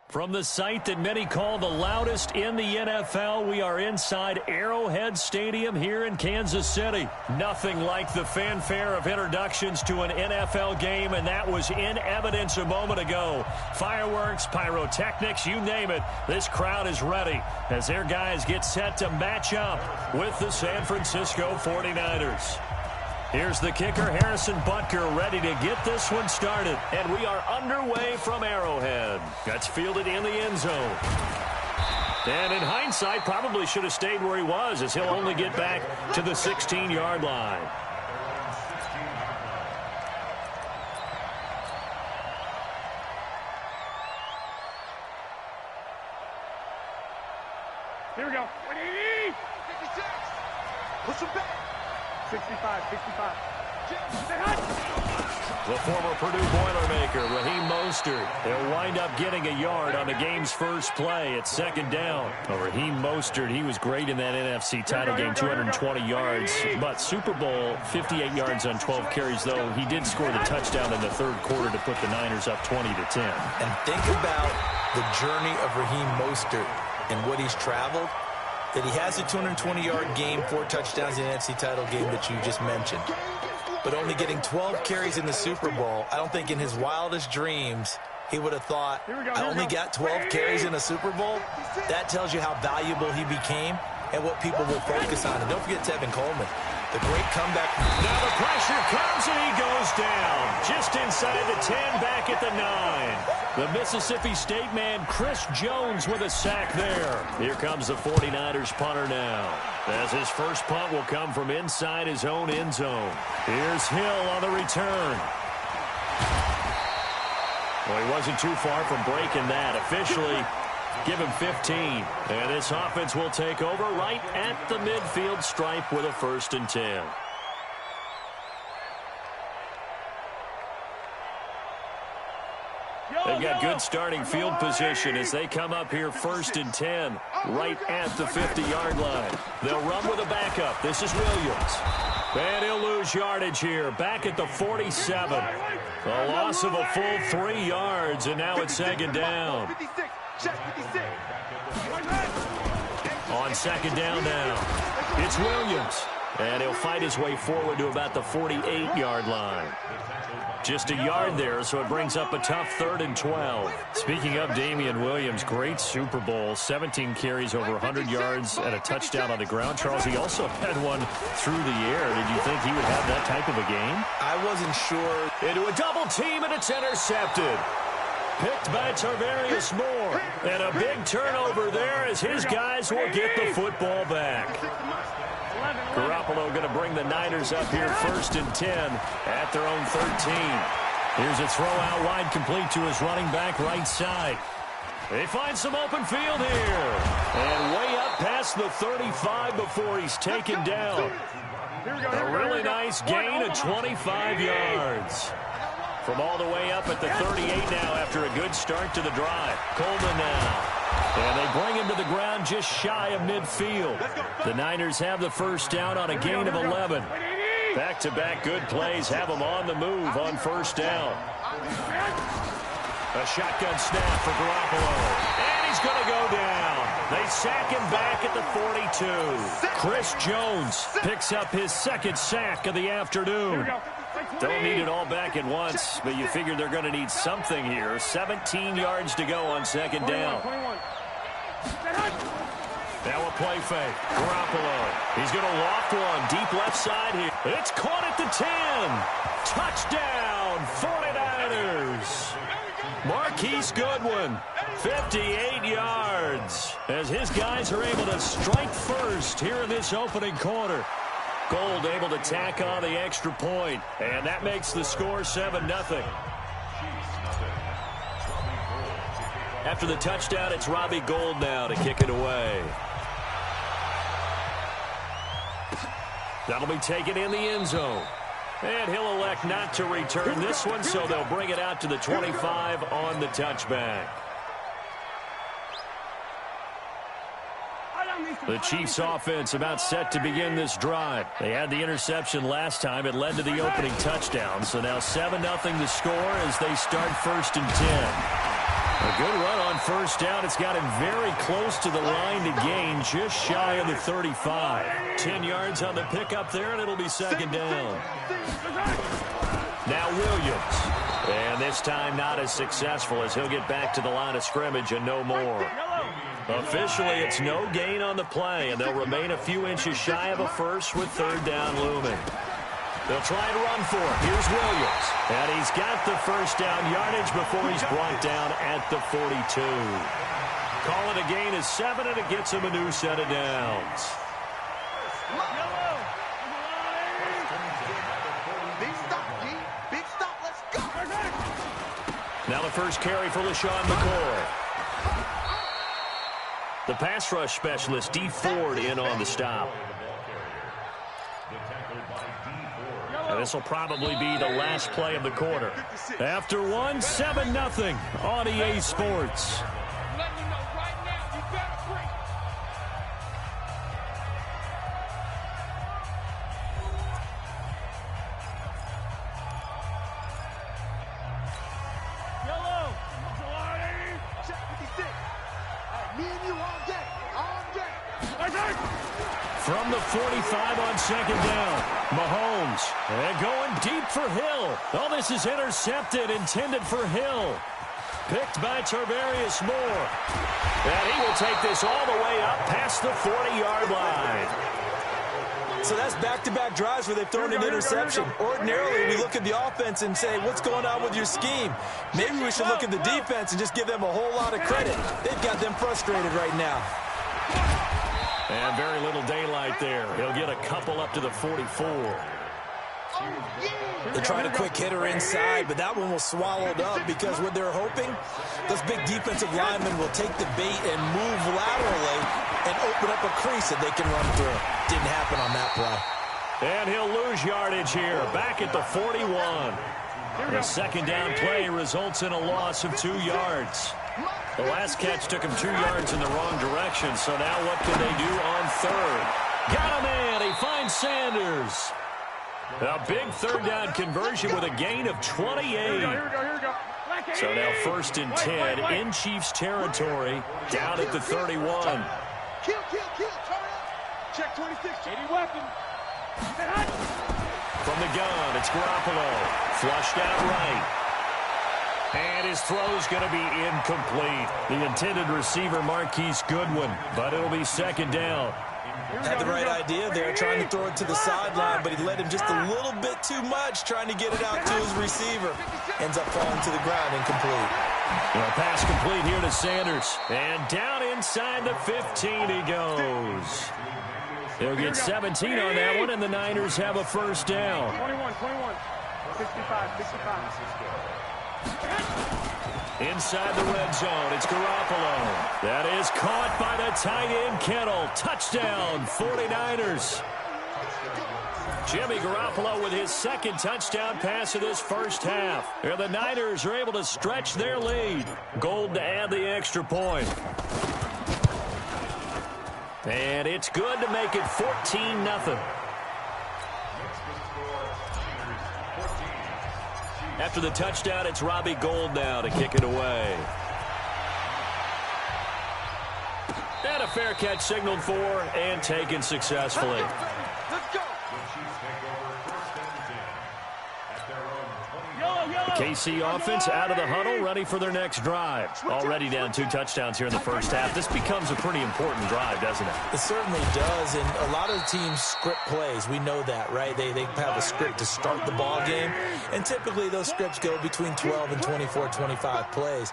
From the site that many call the loudest in the NFL, we are inside Arrowhead Stadium here in Kansas City. Nothing like the fanfare of introductions to an NFL game, and that was in evidence a moment ago. Fireworks, pyrotechnics, you name it. This crowd is ready as their guys get set to match up with the San Francisco 49ers. Here's the kicker, Harrison Butker, ready to get this one started. And we are underway from Arrowhead. That's fielded in the end zone. And in hindsight, probably should have stayed where he was, as he'll only get back to the 16-yard line. Here we go. 56. Push him back. 65. The former Purdue Boilermaker, Raheem Mostert. They'll wind up getting a yard on the game's first play at second down. Well, Raheem Mostert, he was great in that NFC title game, 220 yards. But Super Bowl, 58 yards on 12 carries, though. He did score the touchdown in the third quarter to put the Niners up 20-10. And think about the journey of Raheem Mostert and what he's traveled. That he has a 220-yard game, 4 touchdowns in the NFC title game that you just mentioned. But only getting 12 carries in the Super Bowl, I don't think in his wildest dreams he would have thought, I only got 12 carries in a Super Bowl. That tells you how valuable he became and what people will focus on. And don't forget Tevin Coleman, the great comeback. Now the pressure comes and he goes down. Just inside the 10, back at the 9. The Mississippi State man, Chris Jones, with a sack there. Here comes the 49ers punter now, as his first punt will come from inside his own end zone. Here's Hill on the return. Well, he wasn't too far from breaking that. Officially, give him 15. And this offense will take over right at the midfield stripe with a 1st and 10. They've got good starting field position as they come up here 1st and 10, right at the 50-yard line. They'll run with a backup. This is Williams. And he'll lose yardage here, back at the 47. A loss of a full 3 yards, and now it's 2nd down. On 2nd down now, it's Williams. And he'll fight his way forward to about the 48-yard line. Just a yard there, so it brings up a tough 3rd and 12. Speaking of Damian Williams, great Super Bowl, 17 carries, over 100 yards, and a touchdown on the ground. Charles, he also had one through the air. Did you think he would have that type of a game? I wasn't sure. Into a double team, and it's intercepted. Picked by Tarvarius Moore. And a big turnover there as his guys will get the football back. Garoppolo going to bring the Niners up here 1st and 10 at their own 13. Here's a throw out wide, complete to his running back right side. They find some open field here. And way up past the 35 before he's taken down. A really nice gain of 25 yards. From all the way up at the 38 now after a good start to the drive. Coleman now. And they bring him to the ground just shy of midfield. The Niners have the 1st down on a gain of 11. Back-to-back good plays have them on the move on 1st down. A shotgun snap for Garoppolo. And he's going to go down. They sack him back at the 42. Chris Jones picks up his 2nd sack of the afternoon. Don't need it all back at once, but you figure they're going to need something here. 17 yards to go on 2nd down. Now a play fake. Garoppolo. He's going to loft one deep left side here. It's caught at the 10. Touchdown, 49ers. Marquise Goodwin, 58 yards, as his guys are able to strike first here in this opening quarter. Gold able to tack on the extra point, and that makes the score 7-0. After the touchdown, it's Robbie Gould now to kick it away. That'll be taken in the end zone. And he'll elect not to return this one, so they'll bring it out to the 25 on the touchback. The Chiefs offense about set to begin this drive. They had the interception last time. It led to the opening touchdown. So now 7-0 the score as they start 1st and 10. A good run on 1st down. It's got him very close to the line to gain, just shy of the 35. 10 yards on the pickup there, and it'll be 2nd down. Now Williams. And this time not as successful as he'll get back to the line of scrimmage and no more. Officially, it's no gain on the play, and they'll remain a few inches shy of a first with 3rd down looming. They'll try and run for it. Here's Williams. And he's got the 1st down yardage before he's brought down at the 42. Call it a gain of 7, and it gets him a new set of downs. Big stop, let's go. Now the first carry for LaShawn McCoy. The pass rush specialist, D. Ford, in on the stop. And this will probably be the last play of the quarter. After one, 7-0 on EA Sports. From the 45 on 2nd down, Mahomes. And going deep for Hill. Oh, this is intercepted, intended for Hill. Picked by Tarvarius Moore. And he will take this all the way up past the 40-yard line. So that's back-to-back drives where they've thrown an interception. Ordinarily, we look at the offense and say, what's going on with your scheme? Maybe we should look at the defense and just give them a whole lot of credit. They've got them frustrated right now. And very little daylight there. He'll get a couple up to the 44. They tried a quick hitter inside, but that one was swallowed up because what they're hoping, those big defensive linemen will take the bait and move laterally and open up a crease that they can run through. Didn't happen on that play. And he'll lose yardage here, back at the 41. The 2nd down play results in a loss of 2 yards. The last catch took him 2 yards in the wrong direction, so now what can they do on 3rd? Got him in. He finds Sanders. A big 3rd down conversion with a gain of 28. Here we go. So now 1st and 10 in Chiefs territory, down at the 31. Kill, turn up. Check 26, 80 weapon. From the gun, it's Garoppolo. Flushed out right. And his throw's going to be incomplete. The intended receiver, Marquise Goodwin, but it'll be 2nd down. Had the right idea there, trying to throw it to the sideline, but he led him just a little bit too much, trying to get it out to his receiver. Ends up falling to the ground, incomplete. A pass complete here to Sanders. And down inside the 15 he goes. He'll get 17 on that one, and the Niners have a 1st down. 21. 65. Inside the red zone, it's Garoppolo. That is caught by the tight end, Kittle. Touchdown, 49ers. Jimmy Garoppolo with his 2nd touchdown pass of this 1st half. And the Niners are able to stretch their lead. Gold to add the extra point. And it's good to make it 14-0. After the touchdown, it's Robbie Gould now to kick it away. And a fair catch signaled for and taken successfully. Let's go. The KC offense out of the huddle, ready for their next drive. Already down 2 touchdowns here in the 1st half. This becomes a pretty important drive, doesn't it? It certainly does, and a lot of teams script plays. We know that, right? They have a script to start the ball game, and typically those scripts go between 12 and 24, 25 plays.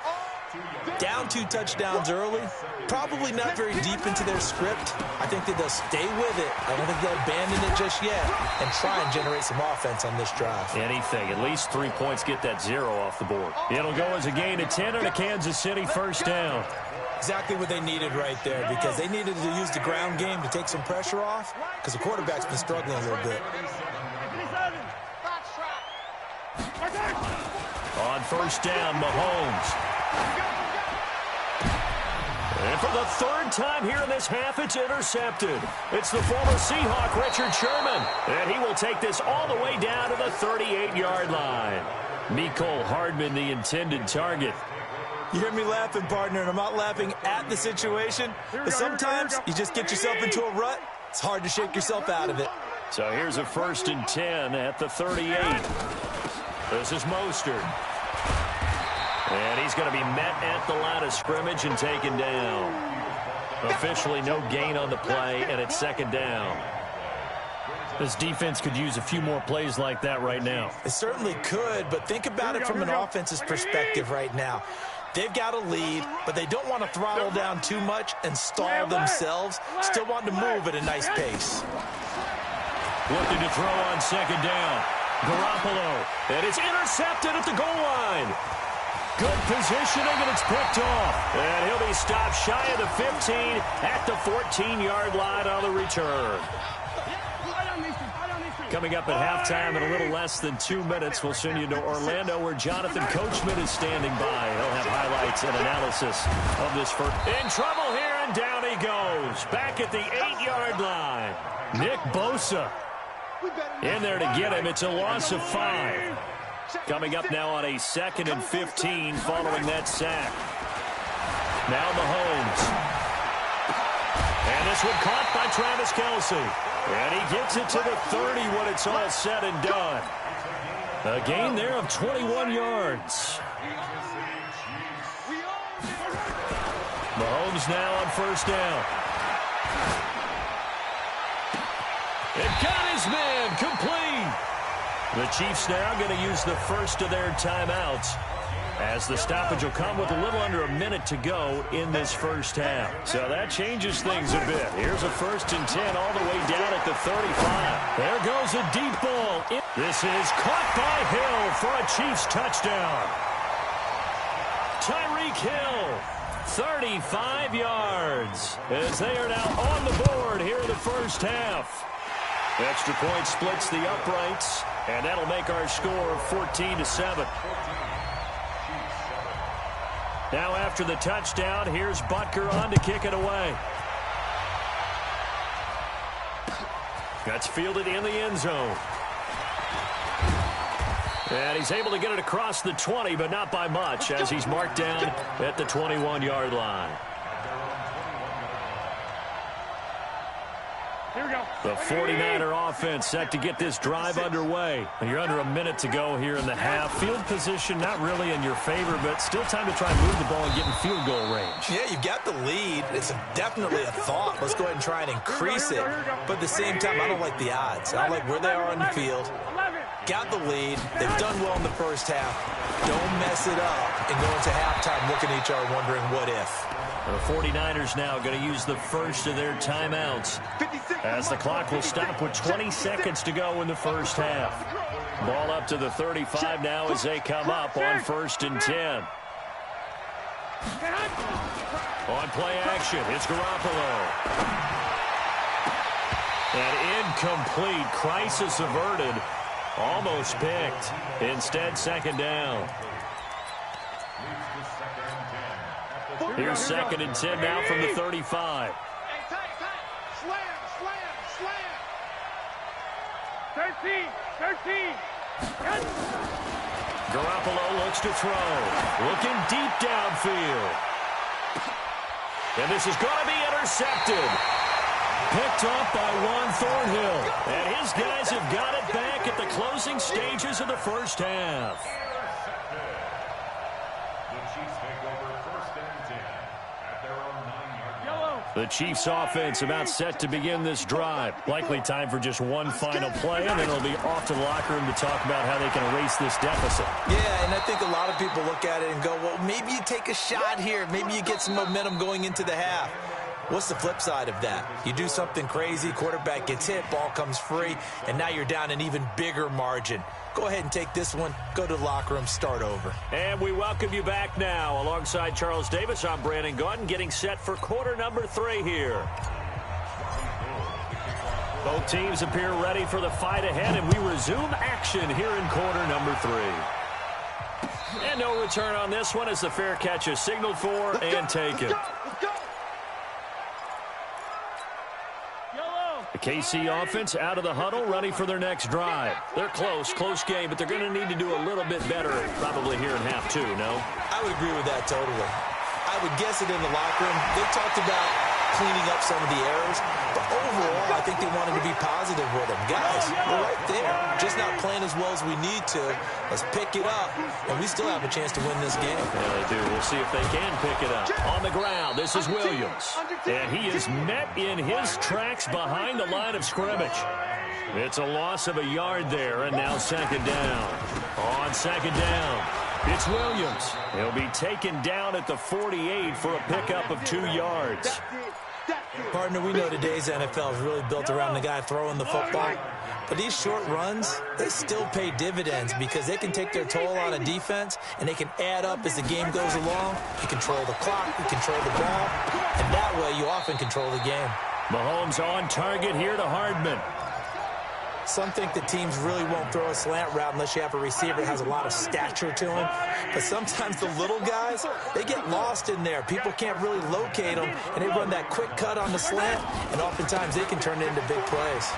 Down 2 touchdowns early, probably not very deep into their script. I think that they'll stay with it. I don't think they'll abandon it just yet and try and generate some offense on this drive. Anything. At least 3 points, get that 0 off the board. It'll go as a gain of 10 and a Kansas City 1st down. Exactly what they needed right there, because they needed to use the ground game to take some pressure off, because the quarterback's been struggling a little bit. On 1st down, Mahomes. And for the third time here in this half, it's intercepted. It's the former Seahawk, Richard Sherman. And he will take this all the way down to the 38-yard line. Mecole Hardman, the intended target. You hear me laughing, partner, and I'm not laughing at the situation. But sometimes you just get yourself into a rut. It's hard to shake yourself out of it. So here's a 1st and 10 at the 38. This is Mostert. And he's going to be met at the line of scrimmage and taken down. Officially no gain on the play, and it's 2nd down. This defense could use a few more plays like that right now. It certainly could, but think about it from an offense's perspective right now. They've got a lead, but they don't want to throttle down too much and stall themselves. Still want to move at a nice pace. Looking to throw on 2nd down. Garoppolo. And it's intercepted at the goal line. Good positioning, and it's picked off. And he'll be stopped shy of the 15 at the 14-yard line on the return. Coming up at halftime in a little less than 2 minutes, we'll send you to Orlando where Jonathan Coachman is standing by. He'll have highlights and analysis of this first. In trouble here, and down he goes. Back at the 8-yard line. Nick Bosa in there to get him. It's a loss of 5. Coming up now on a 2nd and 15 following that sack. Now Mahomes. And this one caught by Travis Kelce. And he gets it to the 30 when it's all said and done. A gain there of 21 yards. Mahomes now on 1st down. It got his man complete. The Chiefs now going to use the first of their timeouts, as the stoppage will come with a little under a minute to go in this first half. So that changes things a bit. Here's a 1st and 10 all the way down at the 35. There goes a deep ball. This is caught by Hill for a Chiefs touchdown. Tyreek Hill, 35 yards, as they are now on the board here in the first half. Extra point splits the uprights, and that'll make our score 14-7. Now after the touchdown, here's Butker on to kick it away. That's fielded in the end zone. And he's able to get it across the 20, but not by much, as he's marked down at the 21-yard line. Here we go. The 49er offense set to get this drive underway. You're under a minute to go here in the half. Field position not really in your favor, but still time to try and move the ball and get in field goal range. Yeah, you've got the lead. It's definitely a thought. Let's go ahead and try and increase it. But at the same time, I don't like the odds. I don't like where they are on the field. Got the lead. They've done well in the first half. Don't mess it up and go into halftime looking at each other wondering what if. The 49ers now going to use the first of their timeouts, as the clock will stop with 20 seconds to go in the first half. Ball up to the 35 now as they come up on 1st and 10. On play action, it's Garoppolo. And incomplete. Crisis averted. Almost picked. Instead, 2nd down. Here's 2nd and 10 now from the 35. Slam. 13. Garoppolo looks to throw. Looking deep downfield. And this is going to be intercepted. Picked off by Juan Thornhill. And his guys have got it back at the closing stages of the first half. The Chiefs offense about set to begin this drive. Likely time for just one final play, and then it'll be off to the locker room to talk about how they can erase this deficit. Yeah, and I think a lot of people look at it and go, well, maybe you take a shot here. Maybe you get some momentum going into the half. What's the flip side of that? You do something crazy, quarterback gets hit, ball comes free, and now you're down an even bigger margin. Go ahead and take this one, go to the locker room, start over. And we welcome you back now. Alongside Charles Davis, I'm Brandon Gaudin, getting set for quarter number 3 here. Both teams appear ready for the fight ahead, and we resume action here in quarter number 3. And no return on this one as the fair catch is signaled for and taken. KC offense out of the huddle, ready for their next drive. They're close game, but they're going to need to do a little bit better probably here in half two, no? I would agree with that totally. I would guess it in the locker room. They talked about cleaning up some of the errors, but overall, I think they wanted to be positive with them. Guys, we're right there. Just not playing as well as we need to. Let's pick it up, and we still have a chance to win this game. Yeah, they do. We'll see if they can pick it up. On the ground, this is Williams, and he is met in his tracks behind the line of scrimmage. It's a loss of a yard there, and now second down. On second down, it's Williams. He'll be taken down at the 48 for a pickup of 2 yards. Partner, we know today's NFL is really built around the guy throwing the football. But these short runs, they still pay dividends because they can take their toll on a defense and they can add up as the game goes along. You control the clock, you control the ball, and that way you often control the game. Mahomes on target here to Hardman. Some think that teams really won't throw a slant route unless you have a receiver that has a lot of stature to him. But sometimes the little guys, they get lost in there. People can't really locate them, and they run that quick cut on the slant, and oftentimes they can turn it into big plays.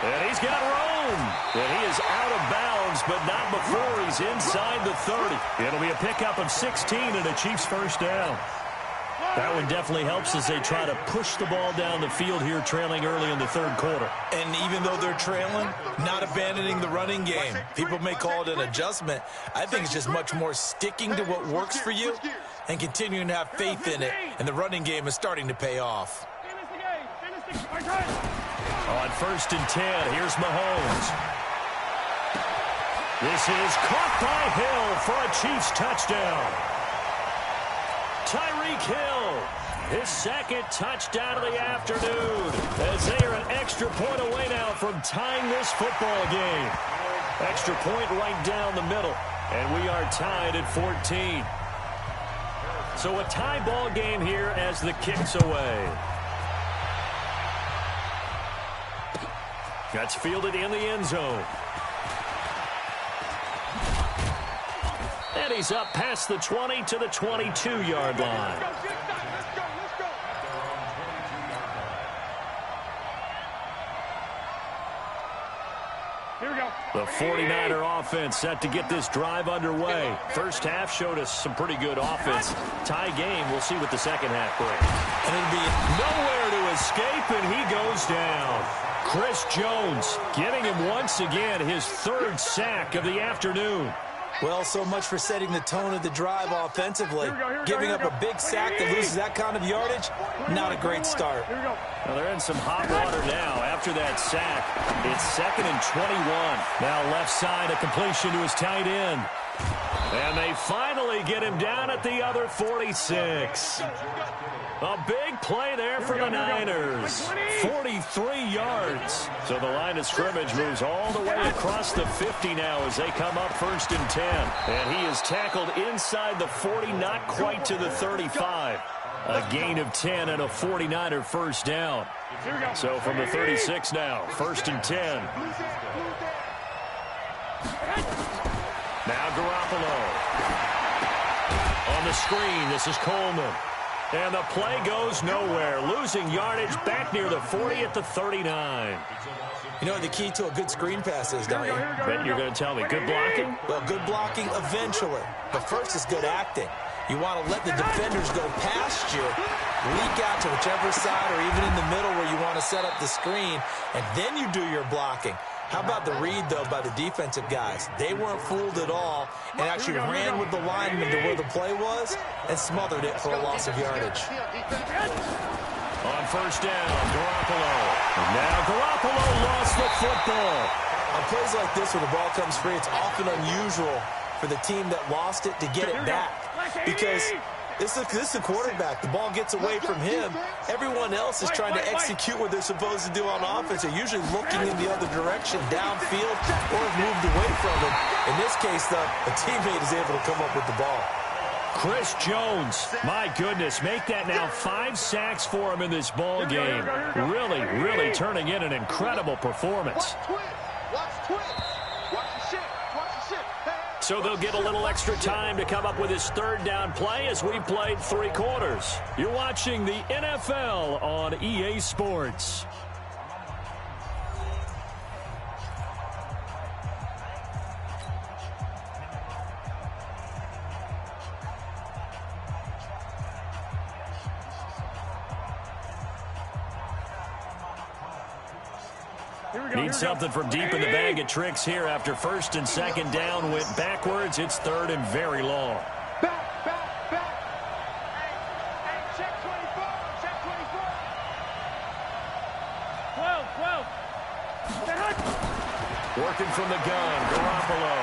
And he's got room. And he is out of bounds, but not before he's inside the 30. It'll be a pickup of 16 and a Chiefs first down. That one definitely helps as they try to push the ball down the field here, trailing early in the third quarter. And even though they're trailing, not abandoning the running game. People may call it an adjustment. I think it's just much more sticking to what works for you and continuing to have faith in it. And the running game is starting to pay off. On first and 10, here's Mahomes. This is caught by Hill for a Chiefs touchdown. Tyreek Hill, his second touchdown of the afternoon, as they are an extra point away now from tying this football game. Extra point right down the middle, and we are tied at 14. So a tie ball game here as the kick's away. That's fielded in the end zone. And he's up past the 20 to the 22-yard line. Here we go. The 49er offense set to get this drive underway. First half showed us some pretty good offense. Tie game, we'll see what the second half brings. And it'll be nowhere to escape, and he goes down. Chris Jones getting him once again his third sack of the afternoon. Well, so much for setting the tone of the drive offensively. Giving up a big sack that loses that kind of yardage, not a great start. Well, they're in some hot water now after that sack. It's 2nd and 21. Now left side, a completion to his tight end. And they finally get him down at the other 46. A big play there for the Niners. 43 yards. So the line of scrimmage moves all the way across the 50 now as they come up first and 10. And he is tackled inside the 40, not quite to the 35. A gain of 10 and a 49er first down. So from the 36 now, first and 10. Now Garoppolo. On the screen, this is Coleman. And the play goes nowhere. Losing yardage back near the 40 at the 39. You know what the key to a good screen pass is, don't you? Bet you're going to tell me. Good blocking? Well, good blocking eventually. But first is good acting. You want to let the defenders go past you, leak out to whichever side or even in the middle where you want to set up the screen, and then you do your blocking. How about the read, though, by the defensive guys? They weren't fooled at all and actually ran with the lineman to where the play was and smothered it for a loss of yardage. On first down, Garoppolo. Now Garoppolo lost the football. On plays like this where the ball comes free, it's often unusual for the team that lost it to get it back because this is the quarterback. The ball gets away from him. Everyone else is trying to execute what they're supposed to do on offense. They're usually looking in the other direction, downfield, or have moved away from him. In this case, though, a teammate is able to come up with the ball. Chris Jones, my goodness, make that now 5 sacks for him in this ball game. Really, really turning in an incredible performance. So they'll get a little extra time to come up with his third down play as we played 3 quarters. You're watching the NFL on EA Sports. Need something from deep in the bag of tricks here after first and second down went backwards. It's third and very long. Back. Hey, check 24. Check 24. 12. Working from the gun, Garoppolo.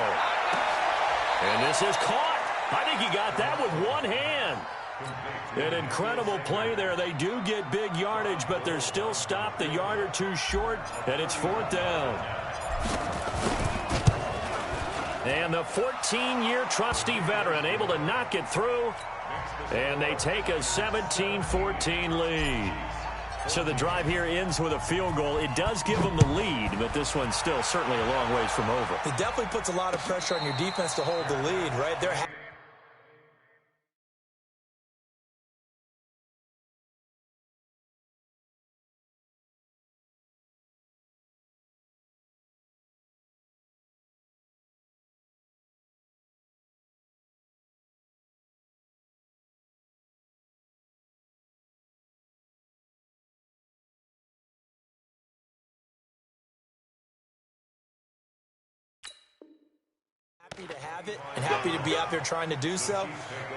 And this is caught. I think he got that with one hand. An incredible play there. They do get big yardage, but they're still stopped a yard or two short, and it's fourth down. And the 14-year trusty veteran able to knock it through, and they take a 17-14 lead. So the drive here ends with a field goal. It does give them the lead, but this one's still certainly a long ways from over. It definitely puts a lot of pressure on your defense to hold the lead, right? They're happy to have it and happy to be out there trying to do so.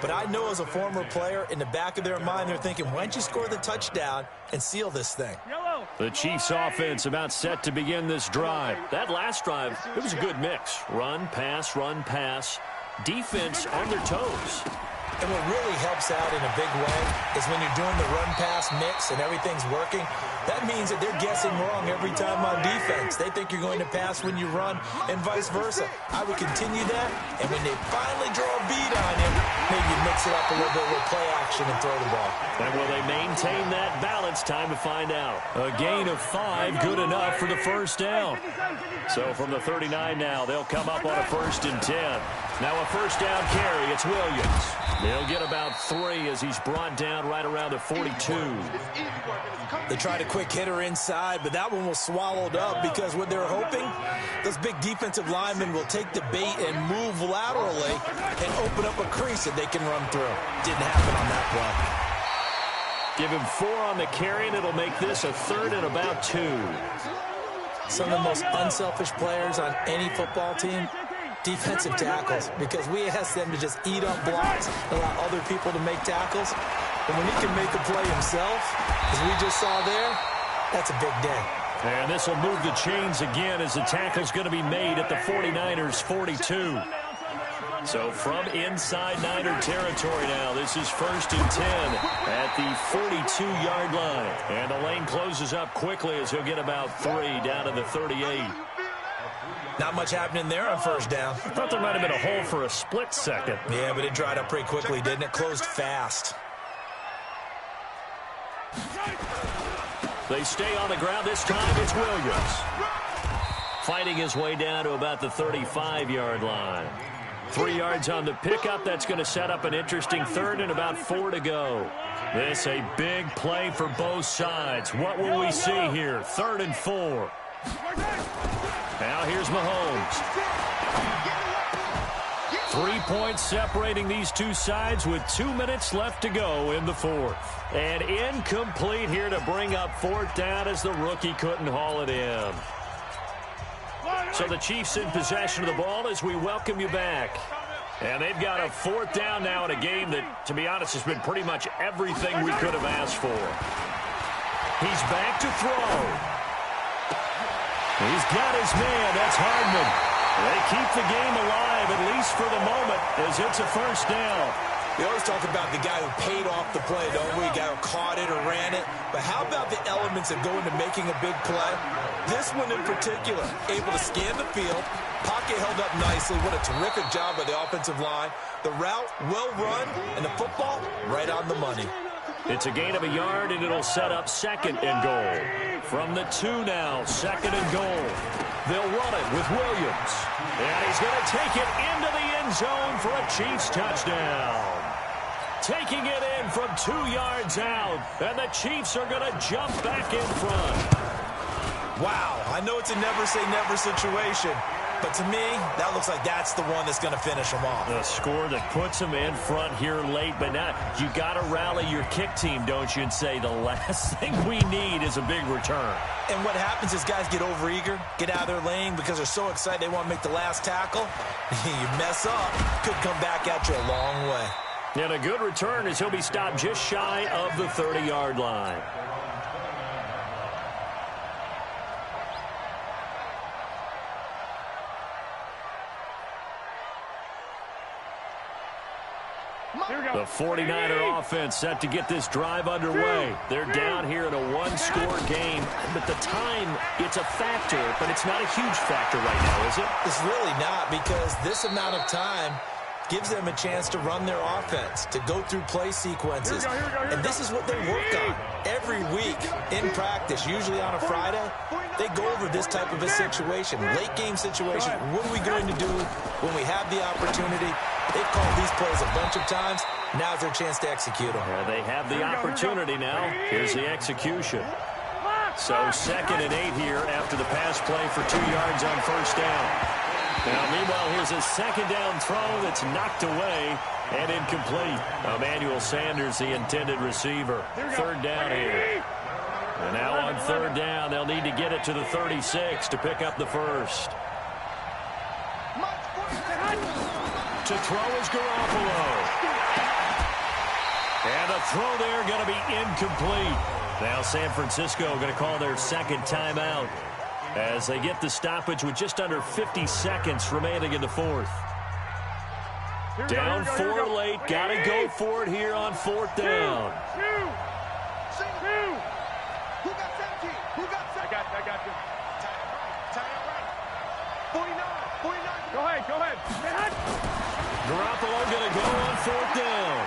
But I know as a former player, in the back of their mind, they're thinking, why don't you score the touchdown and seal this thing? The Chiefs offense about set to begin this drive. That last drive, it was a good mix. Run, pass. Defense on their toes. And what really helps out in a big way is when you're doing the run-pass mix and everything's working, that means that they're guessing wrong every time on defense. They think you're going to pass when you run and vice versa. I would continue that, and when they finally draw a bead on him, maybe mix it up a little bit with play action and throw the ball. And will they maintain that balance? Time to find out. A gain of 5, good enough for the first down. So from the 39 now, they'll come up on a 1st and 10. Now a first down carry, it's Williams. They'll get about 3 as he's brought down right around the 42. They tried a quick hitter inside, but that one was swallowed up because what they're hoping, those big defensive linemen will take the bait and move laterally and open up a crease that they can run through. Didn't happen on that play. Give him 4 on the carry, and it'll make this a 3rd and about 2. Some of the most unselfish players on any football team, defensive tackles, because we ask them to just eat up blocks, allow other people to make tackles. And when he can make a play himself, as we just saw there, that's a big day. And this will move the chains again as the tackle's going to be made at the 49ers' 42. So from inside Niner territory now, this is 1st and 10 at the 42-yard line. And the lane closes up quickly as he'll get about 3 down to the 38. Not much happening there on first down. I thought there might have been a hole for a split second. Yeah, but it dried up pretty quickly, didn't it? Closed fast. They stay on the ground. This time it's Williams. Fighting his way down to about the 35-yard line. 3 yards on the pickup. That's going to set up an interesting 3rd and about 4 to go. This a big play for both sides. What will we see here? 3rd and 4. Now here's Mahomes. 3 points separating these two sides with 2 minutes left to go in the 4th. And incomplete here to bring up 4th down as the rookie couldn't haul it in. So the Chiefs in possession of the ball as we welcome you back. And they've got a 4th down now in a game that, to be honest, has been pretty much everything we could have asked for. He's back to throw. He's got his man. That's Hardman. They keep the game alive, at least for the moment, as it's a 1st down. We always talk about the guy who paid off the play, don't we? The guy who caught it or ran it. But how about the elements that go into making a big play? This one in particular, able to scan the field, pocket held up nicely. What a terrific job by the offensive line. The route, well run, and the football, right on the money. It's a gain of a yard, and it'll set up 2nd and goal. From the 2 now, 2nd and goal. They'll run it with Williams. And he's going to take it into the end zone for a Chiefs touchdown. Taking it in from 2 yards out, and the Chiefs are going to jump back in front. Wow, I know it's a never-say-never situation, But to me, that looks like that's the one that's going to finish them off. The score that puts them in front here late, but now you got to rally your kick team, don't you, and say the last thing we need is a big return. And what happens is guys get overeager, get out of their lane because they're so excited they want to make the last tackle. You mess up, could come back at you a long way. And a good return as he'll be stopped just shy of the 30-yard line. The 49er offense set to get this drive underway. They're down here in a one-score game, but the time, it's a factor, but it's not a huge factor right now, is it? It's really not, because this amount of time gives them a chance to run their offense, to go through play sequences. And this is what they work on every week in practice, usually on a Friday. They go over this type of a situation, late game situation. What are we going to do when we have the opportunity? They've called these plays a bunch of times. Now's their chance to execute them. Yeah, they have the opportunity now. Here's the execution. So 2nd and 8 here after the pass play for 2 yards on first down. Now, meanwhile, here's a second down throw that's knocked away and incomplete. Emmanuel Sanders, the intended receiver. 3rd down here. And now on 3rd down, they'll need to get it to the 36 to pick up the first. To throw is Garoppolo. And a throw there going to be incomplete. Now San Francisco going to call their second timeout as they get the stoppage with just under 50 seconds remaining in the 4th. Down 4 late. Got to go for it here on 4th down. Who got 17? Who got 17? I got you. Tie it right. 49. Go ahead. Garoppolo going to go on 4th down.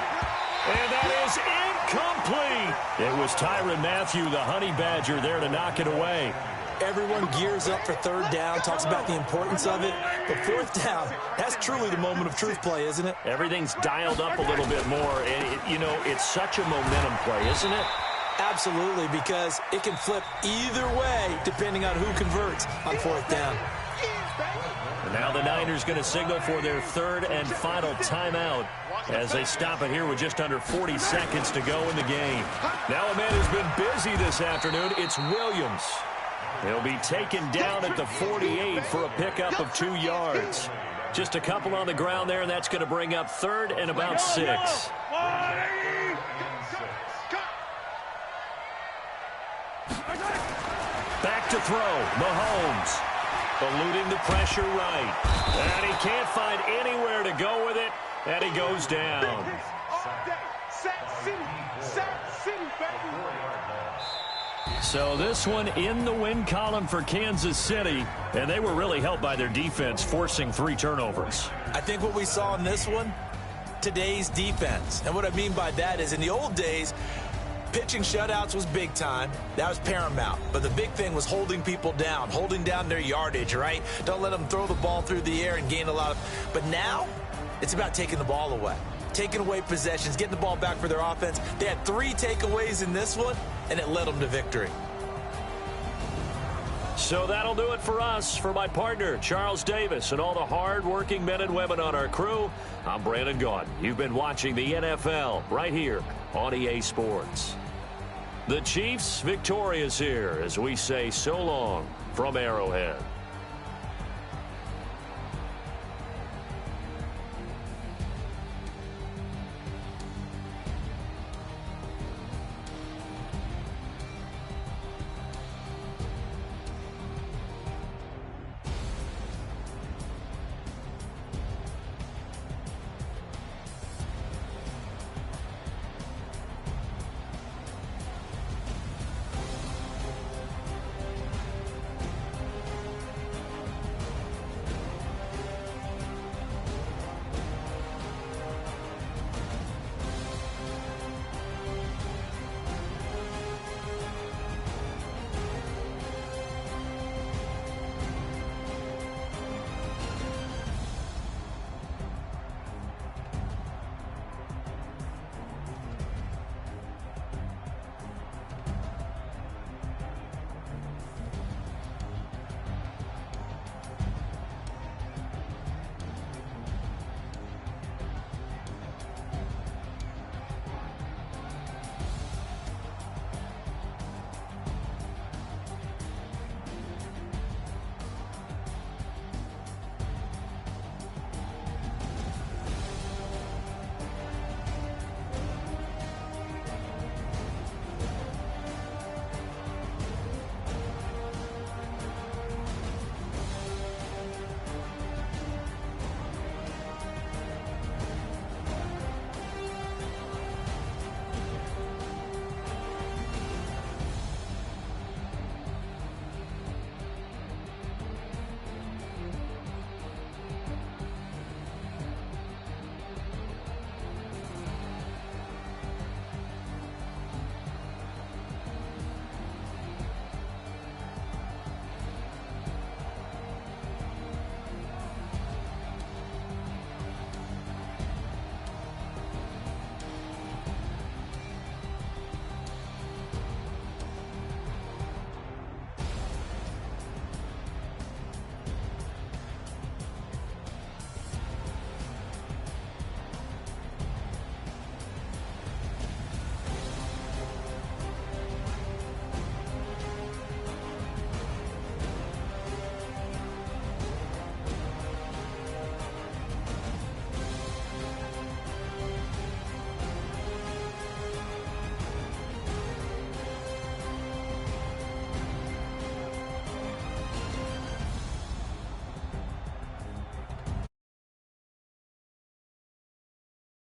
And that is incomplete. It was Tyrann Mathieu, the Honey Badger, there to knock it away. Everyone gears up for 3rd down, talks about the importance of it. But 4th down, that's truly the moment of truth play, isn't it? Everything's dialed up a little bit more. And, it's such a momentum play, isn't it? Absolutely, because it can flip either way depending on who converts on 4th down. And now the Niners going to signal for their 3rd and final timeout as they stop it here with just under 40 seconds to go in the game. Now a man who's been busy this afternoon, it's Williams. He'll be taken down at the 48 for a pickup of 2 yards. Just a couple on the ground there, and that's going to bring up 3rd and about 6. Back to throw, Mahomes. Eluding the pressure right. And he can't find anywhere to go with it, and he goes down. So this one in the win column for Kansas City, and they were really helped by their defense forcing 3 turnovers. I think what we saw in this one, today's defense. And what I mean by that is in the old days, pitching shutouts was big time. That was paramount. But the big thing was holding people down, holding down their yardage, right? Don't let them throw the ball through the air and gain a lot of... But now, it's about taking the ball away. Taking away possessions, getting the ball back for their offense. They had 3 takeaways in this one, and it led them to victory. So that'll do it for us. For my partner, Charles Davis, and all the hard-working men and women on our crew, I'm Brandon Gaudin. You've been watching the NFL right here on EA Sports. The Chiefs victorious here as we say so long from Arrowhead.